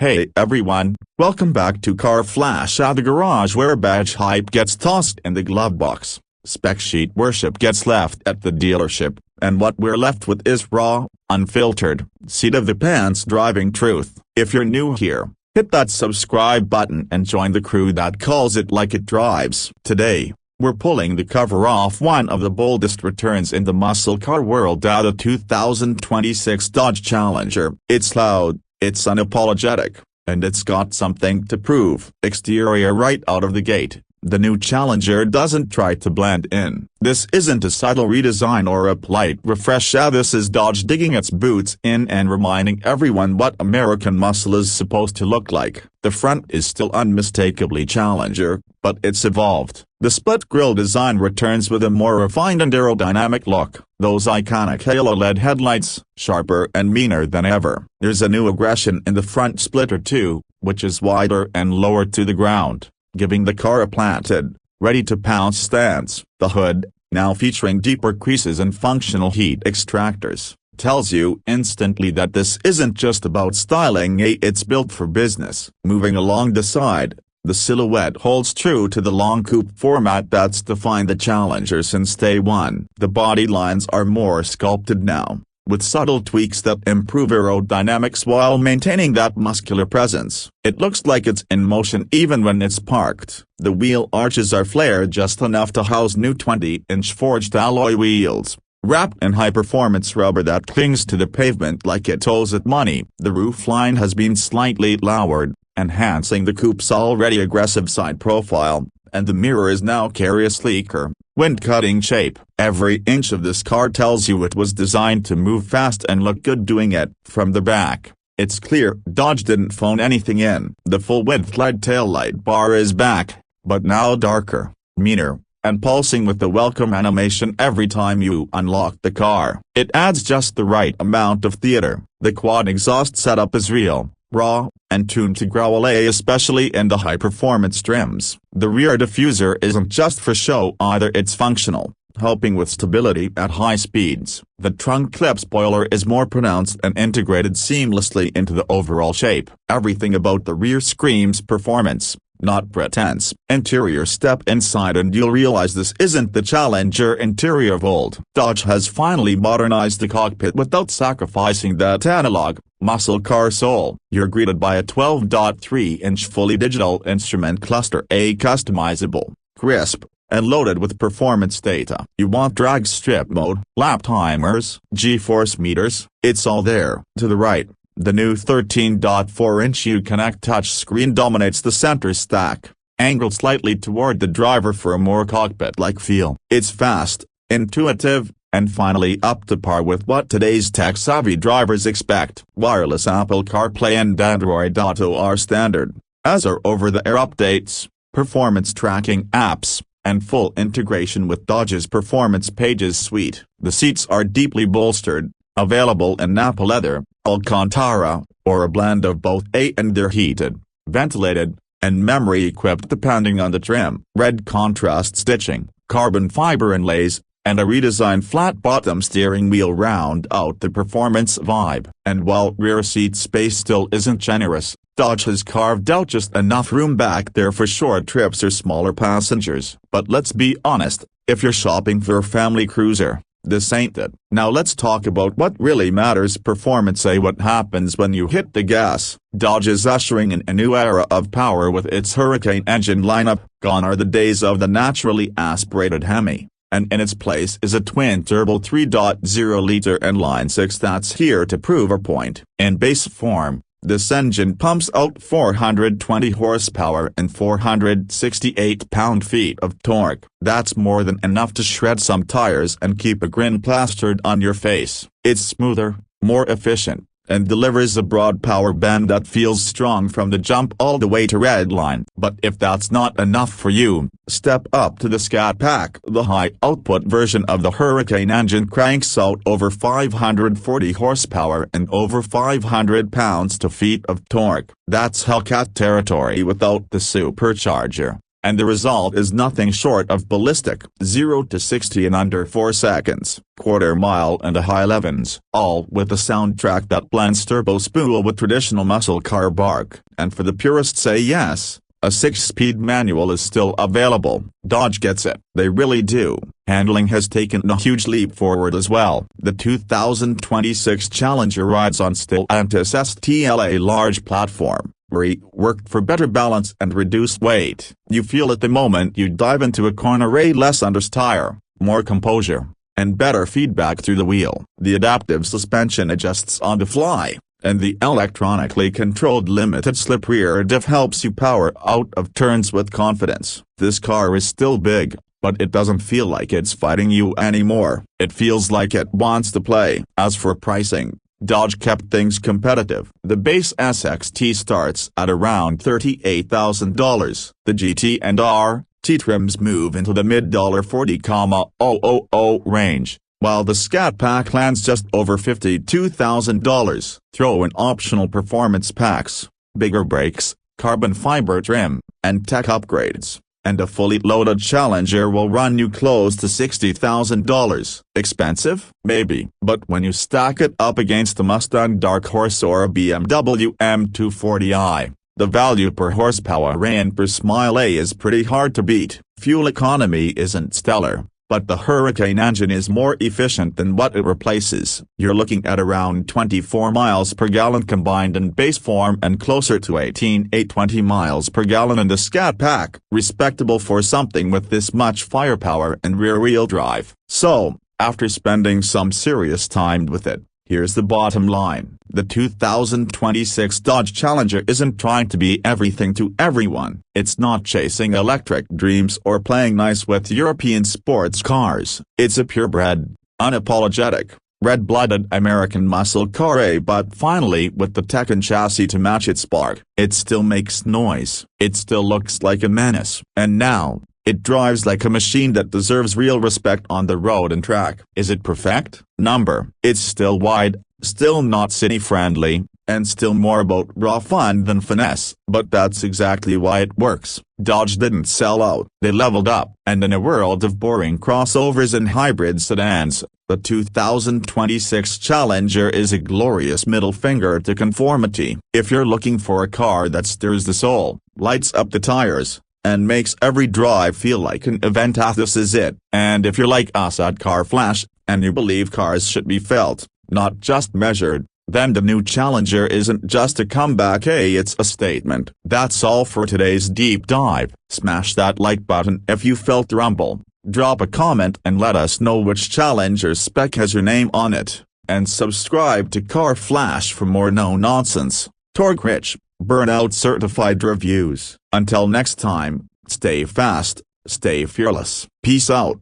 Hey everyone, welcome back to Car Flash at the garage, where badge hype gets tossed in the glove box, spec sheet worship gets left at the dealership, and what we're left with is raw, unfiltered, seat of the pants driving truth. If you're new here, hit that subscribe button and join the crew that calls it like it drives. Today, we're pulling the cover off one of the boldest returns in the muscle car world out of 2026 Dodge Challenger. It's loud, it's unapologetic, and it's got something to prove. Exterior right out of the gate, the new Challenger doesn't try to blend in. This isn't a subtle redesign or a polite refresh. This is Dodge digging its boots in and reminding everyone what American muscle is supposed to look like. The front is still unmistakably Challenger, but it's evolved. The split grille design returns with a more refined and aerodynamic look. Those iconic halo-LED headlights, sharper and meaner than ever. There's a new aggression in the front splitter too, which is wider and lower to the ground, giving the car a planted, ready-to-pounce stance. The hood, now featuring deeper creases and functional heat extractors, tells you instantly that this isn't just about styling. It's built for business. Moving along the side, the silhouette holds true to the long coupe format that's defined the Challenger since day one. The body lines are more sculpted now, with subtle tweaks that improve aerodynamics while maintaining that muscular presence. It looks like it's in motion even when it's parked. The wheel arches are flared just enough to house new 20-inch forged alloy wheels, wrapped in high-performance rubber that clings to the pavement like it owes it money. The roofline has been slightly lowered, enhancing the coupe's already aggressive side profile, and the mirrors now carry a sleeker, wind-cutting shape. Every inch of this car tells you it was designed to move fast and look good doing it. From the back, it's clear Dodge didn't phone anything in. The full-width LED taillight bar is back, but now darker, meaner, and pulsing with the welcome animation every time you unlock the car. It adds just the right amount of theater. The quad exhaust setup is real, raw, and tuned to growl, especially in the high-performance trims. The rear diffuser isn't just for show either, it's functional, helping with stability at high speeds. The trunk clip spoiler is more pronounced and integrated seamlessly into the overall shape. Everything about the rear screams performance, not pretense. Interior: step inside and you'll realize this isn't the Challenger interior of old. Dodge has finally modernized the cockpit without sacrificing that analog, muscle car soul. You're greeted by a 12.3-inch fully digital instrument cluster, customizable, crisp, and loaded with performance data. You want drag strip mode, lap timers, G-force meters? It's all there. To the right, the new 13.4-inch Uconnect touchscreen dominates the center stack, angled slightly toward the driver for a more cockpit-like feel. It's fast, intuitive, and finally up to par with what today's tech-savvy drivers expect. Wireless Apple CarPlay and Android Auto are standard, as are over-the-air updates, performance tracking apps, and full integration with Dodge's Performance Pages suite. The seats are deeply bolstered, available in Nappa leather, Alcantara, or a blend of both, and they're heated, ventilated, and memory-equipped depending on the trim. Red contrast stitching, carbon fiber inlays, and a redesigned flat-bottom steering wheel round out the performance vibe. And while rear seat space still isn't generous, Dodge has carved out just enough room back there for short trips or smaller passengers. But let's be honest, if you're shopping for a family cruiser, this ain't it. Now let's talk about what really matters: performance. What happens when you hit the gas? Dodge is ushering in a new era of power with its Hurricane engine lineup. Gone are the days of the naturally aspirated Hemi, and in its place is a twin-turbo 3.0-liter inline-six that's here to prove a point. In base form, this engine pumps out 420 horsepower and 468 pound-feet of torque. That's more than enough to shred some tires and keep a grin plastered on your face. It's smoother, more efficient, and delivers a broad power band that feels strong from the jump all the way to redline. But if that's not enough for you, step up to the Scat Pack. The high-output version of the Hurricane engine cranks out over 540 horsepower and over 500 pounds-feet of torque. That's Hellcat territory without the supercharger. and the result is nothing short of ballistic. 0 to 60 in under 4 seconds, quarter mile and a high 11s, all with a soundtrack that blends turbo spool with traditional muscle car bark. And for the purists say yes, a 6-speed manual is still available. Dodge gets it. They really do. Handling has taken a huge leap forward as well. The 2026 Challenger rides on Stellantis STLA large platform, reworked for better balance and reduced weight. You feel it the moment you dive into a corner. Less understeer, more composure, and better feedback through the wheel. The adaptive suspension adjusts on the fly, and the electronically controlled limited slip rear diff helps you power out of turns with confidence. This car is still big, but it doesn't feel like it's fighting you anymore. It feels like it wants to play. As for pricing, Dodge kept things competitive. The base SXT starts at around $38,000. The GT and RT trims move into the mid-$40,000 range, while the Scat Pack lands just over $52,000. Throw in optional performance packs, bigger brakes, carbon fiber trim, and tech upgrades, and a fully loaded Challenger will run you close to $60,000. Expensive? Maybe. But when you stack it up against a Mustang Dark Horse or a BMW M240i, the value per horsepower and per mile is pretty hard to beat. Fuel economy isn't stellar, but the Hurricane engine is more efficient than what it replaces. You're looking at around 24 miles per gallon combined in base form and closer to 18-20 miles per gallon in the Scat Pack. Respectable for something with this much firepower and rear-wheel drive. So, after spending some serious time with it, here's the bottom line. The 2026 Dodge Challenger isn't trying to be everything to everyone. It's not chasing electric dreams or playing nice with European sports cars. It's a purebred, unapologetic, red-blooded American muscle car, but finally with the tech and chassis to match its spark. It still makes noise. It still looks like a menace. And now, it drives like a machine that deserves real respect on the road and track. Is it perfect? Number. It's still wide, still not city-friendly, and still more about raw fun than finesse. But that's exactly why it works. Dodge didn't sell out. They leveled up. And in a world of boring crossovers and hybrid sedans, the 2026 Challenger is a glorious middle finger to conformity. If you're looking for a car that stirs the soul, lights up the tires, and makes every drive feel like an event, this is it. And if you're like us at Car Flash, and you believe cars should be felt, not just measured, then the new Challenger isn't just a comeback, it's a statement. That's all for today's deep dive. Smash that like button if you felt the rumble, drop a comment and let us know which Challenger spec has your name on it, and subscribe to Car Flash for more no-nonsense, torque-rich, burnout-certified reviews. Until next time, stay fast, stay fearless. Peace out.